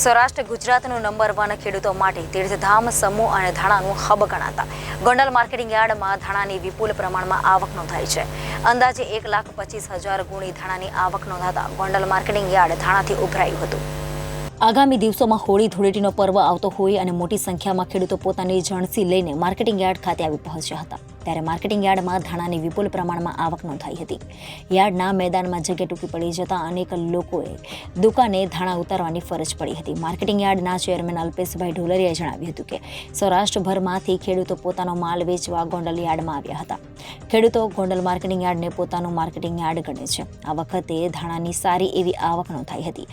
સૌરાષ્ટ્ર ગુજરાતનું નંબર 1 ખેડૂતો માટે તીર્થધામ સમૂહ અને ધાણાનું હબ ગણાતા ગોંડલ માર્કેટિંગ યાર્ડમાં ધાણાની વિપુલ પ્રમાણમાં આવક નોંધાઈ છે. અંદાજે 1,25,000 ગુણી ધાણાની આવક નોંધાતા ગોંડલ માર્કેટિંગ યાર્ડ ધાણાથી ઉભરાયું હતું. આગામી દિવસોમાં હોળી ધૂળેટીનો પર્વ આવતો હોય અને મોટી સંખ્યામાં ખેડૂતો પોતાની જણસી લઈને માર્કેટિંગ યાર્ડ ખાતે આવી પહોંચ્યા હતા. ત્યારે માર્કેટિંગ યાર્ડમાં ધાણાની વિપુલ પ્રમાણમાં આવક નોંધાઈ હતી. યાર્ડના મેદાનમાં જગ્યા ટૂંકી પડી જતા અનેક લોકોએ દુકાને ધાણા ઉતારવાની ફરજ પડી હતી. માર્કેટિંગ યાર્ડના ચેરમેન અલ્પેશભાઈ ઢોલરિયાએ જણાવ્યું હતું કે સૌરાષ્ટ્રભરમાંથી ખેડૂતો પોતાનો માલ વેચવા ગોંડલ યાર્ડમાં આવ્યા હતા. ખેડૂતો ગોંડલ માર્કેટિંગ યાર્ડને પોતાનું માર્કેટિંગ યાર્ડ ગણે છે. આ વખતે ધાણાની સારી એવી આવક નોંધાઈ હતી.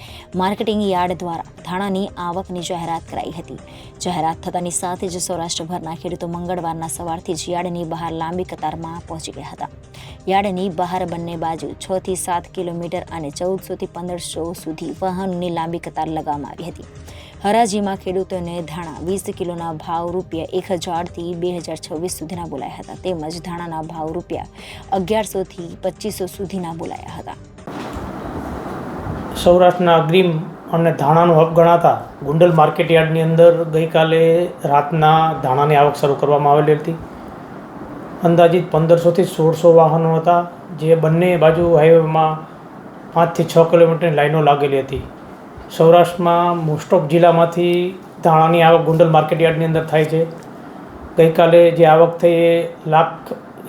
માર્કેટિંગ યાર્ડ દ્વારા ધાણાની આવકની જાહેરાત કરાઈ હતી. જાહેરાત થતાની સાથે જ સૌરાષ્ટ્રભરના ખેડૂતો મંગળવારના સવારથી જ યાર્ડની બહાર લાંબી કતારમાં પહોંચી ગયા હતા. યાર્ડની બહાર બંને બાજુ 6 થી 7 કિલોમીટર અને 1400 થી 1500 સુધી વાહનોની લાંબી કતાર લગાવવામાં આવી હતી. હરાજીમાં ખેડૂતોને ધાણા 20 કિલોના ભાવ ₹1000 થી 2026 સુધીના બોલાયા હતા. તેમજ ધાણાના ભાવ ₹1100 થી 2500 સુધીના બોલાયા હતા. સૌરાષ્ટ્રના અગ્રીમ અને ધાણાનું હબ ગણાતા ગોંડલ માર્કેટ યાર્ડની અંદર ગઈકાલે રાતના ધાણાની આવક શરૂ કરવામાં આવેલી હતી. અંદાજિત 1500 થી 1600 વાહનો હતા, જે બંને બાજુ હાઈવેમાં 5 થી 6 કિલોમીટરની લાઈનો લાગેલી હતી. સૌરાષ્ટ્રમાં મોસ્ટ ઓફ જિલ્લામાંથી ધાણાની આવક ગોંડલ માર્કેટ યાર્ડની અંદર થાય છે. ગઈકાલે જે આવક થઈ એ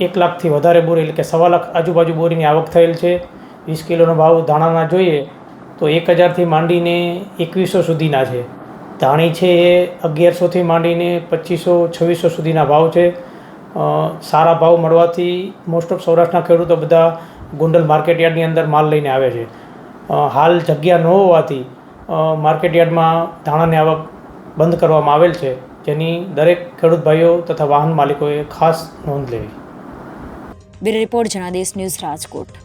1 લાખથી વધારે બોરી, એટલે કે 1.25 લાખ આજુબાજુ બોરીની આવક થયેલ છે. 20 કિલોનો ભાવ ધાણાના જોઈએ તો 1000થી માંડીને 2100 સુધીના છે. ધાણી છે એ 1100થી માંડીને 2500-2600 સુધીના ભાવ છે. સારા ભાવ મળવાથી મોસ્ટ ઓફ સૌરાષ્ટ્રના ખેડૂતો બધા ગોંડલ માર્કેટ યાર્ડની અંદર માલ લઈને આવે છે. હાલ જગ્યા ન હોવાથી માર્કેટ યાર્ડમાં ધાણાની આવક બંધ કરવામાં આવેલ છે, જેની દરેક ખેડૂત ભાઈઓ તથા વાહન માલિકોએ ખાસ નોંધ લેવી. Bureau report Janadesh news, Rajkot.